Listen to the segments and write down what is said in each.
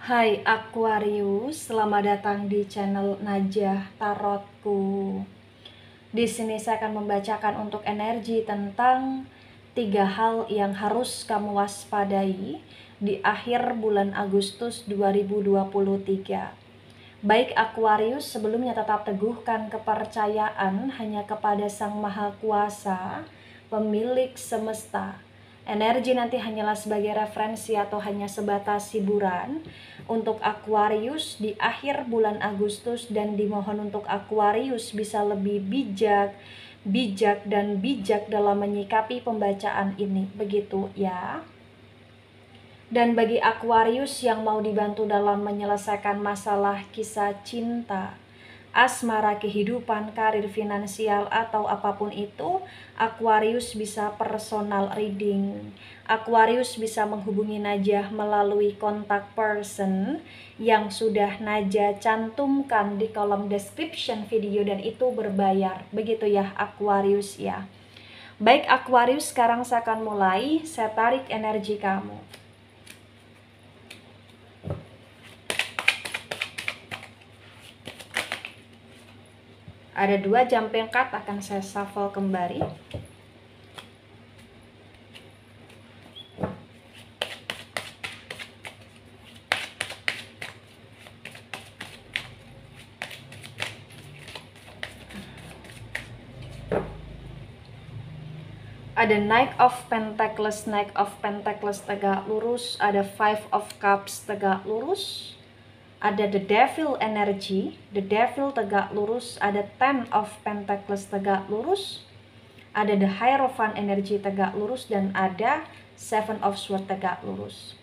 Hai Aquarius, selamat datang di channel Najah Tarotku. Di sini saya akan membacakan untuk energi tentang 3 hal yang harus kamu waspadai di akhir bulan Agustus 2023. Baik Aquarius, sebelumnya tetap teguhkan kepercayaan hanya kepada Sang Maha Kuasa, pemilik semesta. Energi nanti hanyalah sebagai referensi atau hanya sebatas hiburan untuk Aquarius di akhir bulan Agustus, dan dimohon untuk Aquarius bisa lebih bijak dalam menyikapi pembacaan ini, begitu ya. Dan bagi Aquarius yang mau dibantu dalam menyelesaikan masalah kisah cinta, asmara, kehidupan, karir, finansial, atau apapun itu, Aquarius bisa personal reading. Aquarius bisa menghubungi Najah melalui kontak person yang sudah Najah cantumkan di kolom description video, dan itu berbayar. Begitu ya Aquarius ya. Baik Aquarius, sekarang saya akan mulai. Saya tarik energi kamu. Ada 2 jumping card, akan saya shuffle kembali. Ada Knight of Pentacles tegak lurus, ada Five of Cups tegak lurus, ada The Devil energy, The Devil tegak lurus, ada Ten of Pentacles tegak lurus, ada The Hierophant energy tegak lurus, dan ada Seven of Swords tegak lurus.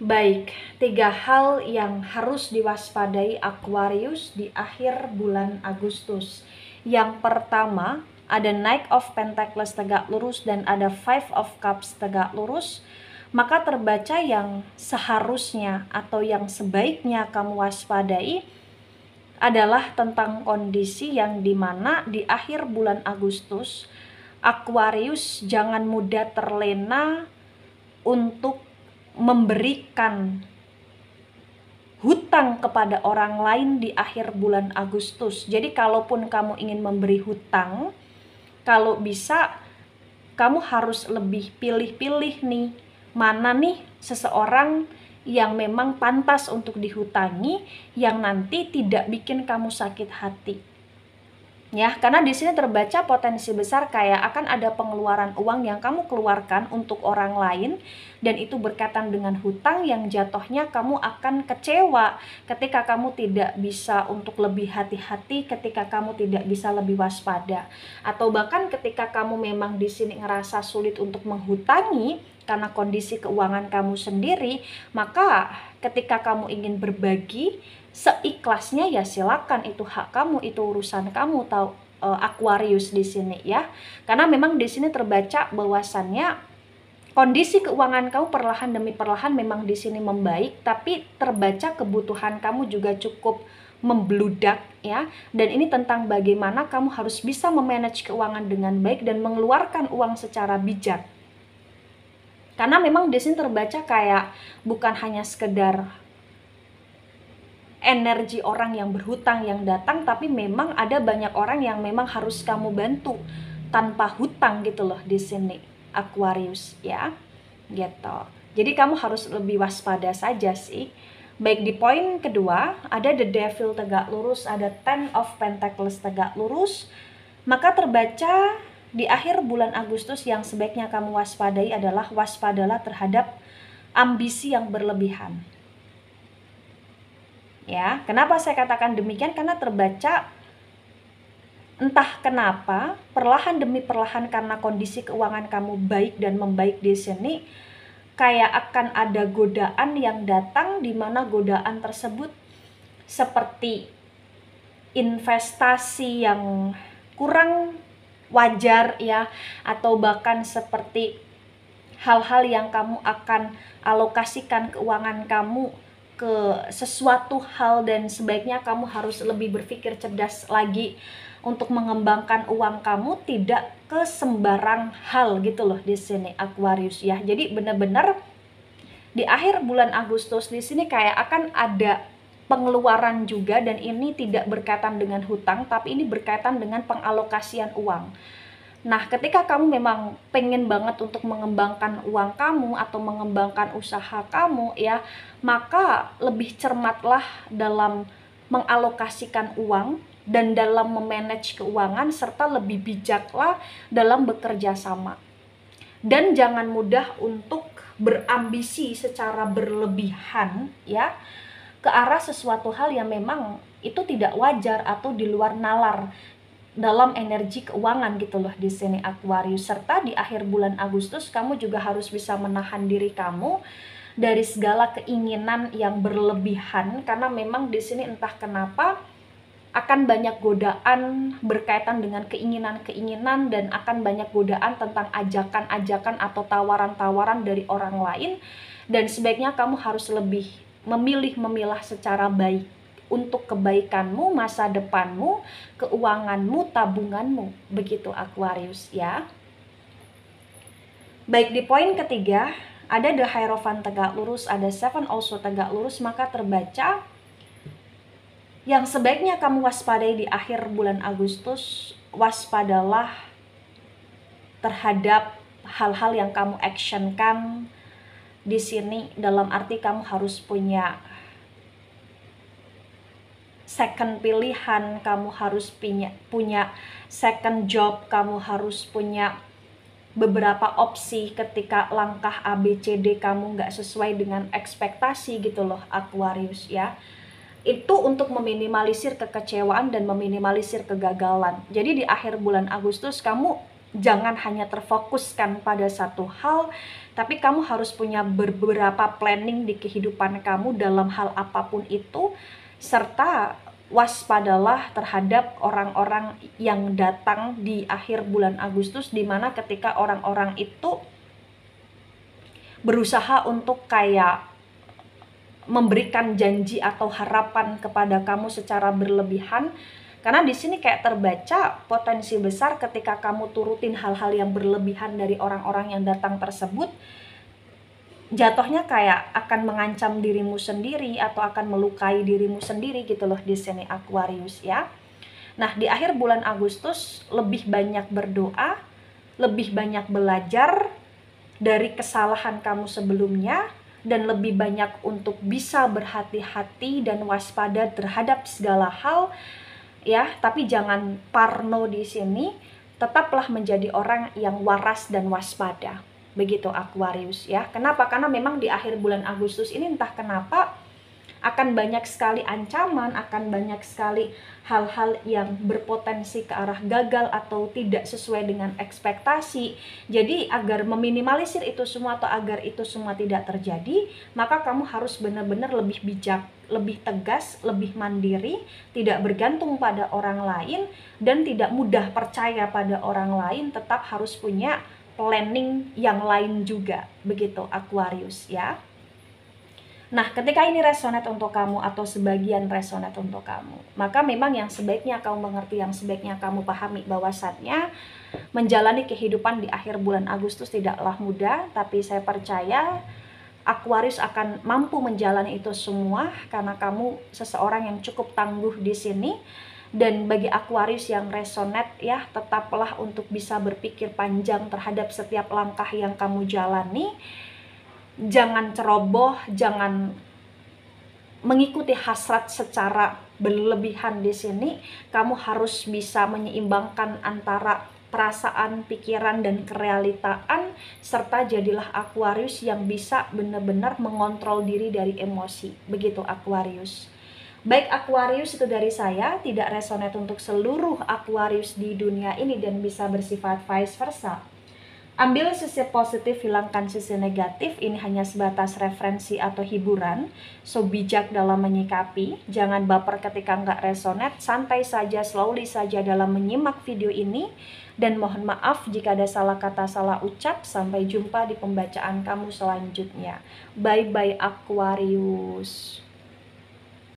Baik, 3 hal yang harus diwaspadai Aquarius di akhir bulan Agustus. Yang pertama, ada Knight of Pentacles tegak lurus dan ada Five of Cups tegak lurus. Maka terbaca yang seharusnya atau yang sebaiknya kamu waspadai adalah tentang kondisi yang dimana di akhir bulan Agustus, Aquarius jangan mudah terlena untuk memberikan hutang kepada orang lain di akhir bulan Agustus. Jadi kalaupun kamu ingin memberi hutang, kalau bisa kamu harus lebih pilih-pilih nih, mana nih seseorang yang memang pantas untuk dihutangi, yang nanti tidak bikin kamu sakit hati. Ya, karena di sini terbaca potensi besar kayak akan ada pengeluaran uang yang kamu keluarkan untuk orang lain, dan itu berkaitan dengan hutang yang jatuhnya kamu akan kecewa ketika kamu tidak bisa untuk lebih hati-hati, ketika kamu tidak bisa lebih waspada, atau bahkan ketika kamu memang di sini ngerasa sulit untuk menghutangi karena kondisi keuangan kamu sendiri, maka ketika kamu ingin berbagi seikhlasnya ya silakan, itu hak kamu, itu urusan kamu, tahu Aquarius di sini ya. Karena memang di sini terbaca bahwasannya kondisi keuangan kamu perlahan demi perlahan memang di sini membaik, tapi terbaca kebutuhan kamu juga cukup membludak ya. Dan ini tentang bagaimana kamu harus bisa memanage keuangan dengan baik dan mengeluarkan uang secara bijak. Karena memang di sini terbaca kayak bukan hanya sekedar energi orang yang berhutang yang datang, tapi memang ada banyak orang yang memang harus kamu bantu tanpa hutang gitu loh di sini Aquarius ya, gitu. Jadi kamu harus lebih waspada saja sih. Baik, di poin kedua ada The Devil tegak lurus, ada Ten of Pentacles tegak lurus. Maka terbaca di akhir bulan Agustus yang sebaiknya kamu waspadai adalah waspadalah terhadap ambisi yang berlebihan. Ya, kenapa saya katakan demikian? Karena terbaca entah kenapa perlahan demi perlahan, karena kondisi keuangan kamu baik dan membaik di sini, kayak akan ada godaan yang datang, di mana godaan tersebut seperti investasi yang kurang wajar ya, atau bahkan seperti hal-hal yang kamu akan alokasikan keuangan kamu ke sesuatu hal, dan sebaiknya kamu harus lebih berpikir cerdas lagi untuk mengembangkan uang kamu, tidak ke sembarang hal gitu loh di sini Aquarius ya. Jadi benar-benar di akhir bulan Agustus di sini kayak akan ada pengeluaran juga, dan ini tidak berkaitan dengan hutang, tapi ini berkaitan dengan pengalokasian uang. Nah, ketika kamu memang pengen banget untuk mengembangkan uang kamu atau mengembangkan usaha kamu ya, maka lebih cermatlah dalam mengalokasikan uang dan dalam memanage keuangan, serta lebih bijaklah dalam bekerja sama. Dan jangan mudah untuk berambisi secara berlebihan ya, ke arah sesuatu hal yang memang itu tidak wajar atau di luar nalar dalam energi keuangan gitu loh di sini Aquarius. Serta di akhir bulan Agustus kamu juga harus bisa menahan diri kamu dari segala keinginan yang berlebihan, karena memang di sini entah kenapa akan banyak godaan berkaitan dengan keinginan-keinginan, dan akan banyak godaan tentang ajakan-ajakan atau tawaran-tawaran dari orang lain, dan sebaiknya kamu harus lebih memilah secara baik untuk kebaikanmu, masa depanmu, keuanganmu, tabunganmu, begitu Aquarius ya. Baik, di poin ketiga ada The Hierophant tegak lurus, ada Seven also tegak lurus, maka terbaca yang sebaiknya kamu waspadai di akhir bulan Agustus, waspadalah terhadap hal-hal yang kamu actionkan di sini, dalam arti kamu harus punya second pilihan, kamu harus punya second job, kamu harus punya beberapa opsi ketika langkah ABCD kamu nggak sesuai dengan ekspektasi gitu loh Aquarius ya. Itu untuk meminimalisir kekecewaan dan meminimalisir kegagalan. Jadi di akhir bulan Agustus kamu jangan hanya terfokuskan pada satu hal, tapi kamu harus punya beberapa planning di kehidupan kamu dalam hal apapun itu, serta waspadalah terhadap orang-orang yang datang di akhir bulan Agustus, dimana ketika orang-orang itu berusaha untuk kayak memberikan janji atau harapan kepada kamu secara berlebihan. Karena di sini kayak terbaca potensi besar ketika kamu turutin hal-hal yang berlebihan dari orang-orang yang datang tersebut, jatuhnya kayak akan mengancam dirimu sendiri atau akan melukai dirimu sendiri gitu loh di sini Aquarius ya. Nah, di akhir bulan Agustus lebih banyak berdoa, lebih banyak belajar dari kesalahan kamu sebelumnya, dan lebih banyak untuk bisa berhati-hati dan waspada terhadap segala hal ya. Tapi jangan parno di sini, tetaplah menjadi orang yang waras dan waspada, begitu Aquarius ya. Kenapa? Karena memang di akhir bulan Agustus ini entah kenapa akan banyak sekali ancaman, akan banyak sekali hal-hal yang berpotensi ke arah gagal atau tidak sesuai dengan ekspektasi. Jadi agar meminimalisir itu semua atau agar itu semua tidak terjadi, maka kamu harus benar-benar lebih bijak, lebih tegas, lebih mandiri, tidak bergantung pada orang lain, dan tidak mudah percaya pada orang lain. Tetap harus punya planning yang lain juga, begitu Aquarius ya. Nah, ketika ini resonate untuk kamu atau sebagian resonate untuk kamu, maka memang yang sebaiknya kamu mengerti, yang sebaiknya kamu pahami bahwasannya menjalani kehidupan di akhir bulan Agustus tidaklah mudah, tapi saya percaya Aquarius akan mampu menjalani itu semua karena kamu seseorang yang cukup tangguh di sini. Dan bagi Aquarius yang resonate ya, tetaplah untuk bisa berpikir panjang terhadap setiap langkah yang kamu jalani. Jangan ceroboh, jangan mengikuti hasrat secara berlebihan di sini. Kamu harus bisa menyeimbangkan antara perasaan, pikiran, dan kerealitaan, serta jadilah Aquarius yang bisa benar-benar mengontrol diri dari emosi. Begitu Aquarius. Baik Aquarius, itu dari saya, tidak resonate untuk seluruh Aquarius di dunia ini dan bisa bersifat vice versa. Ambil sisi positif, hilangkan sisi negatif. Ini hanya sebatas referensi atau hiburan. So bijak dalam menyikapi. Jangan baper ketika nggak resonate. Santai saja, slowly saja dalam menyimak video ini. Dan mohon maaf jika ada salah kata, salah ucap. Sampai jumpa di pembacaan kamu selanjutnya. Bye-bye Aquarius.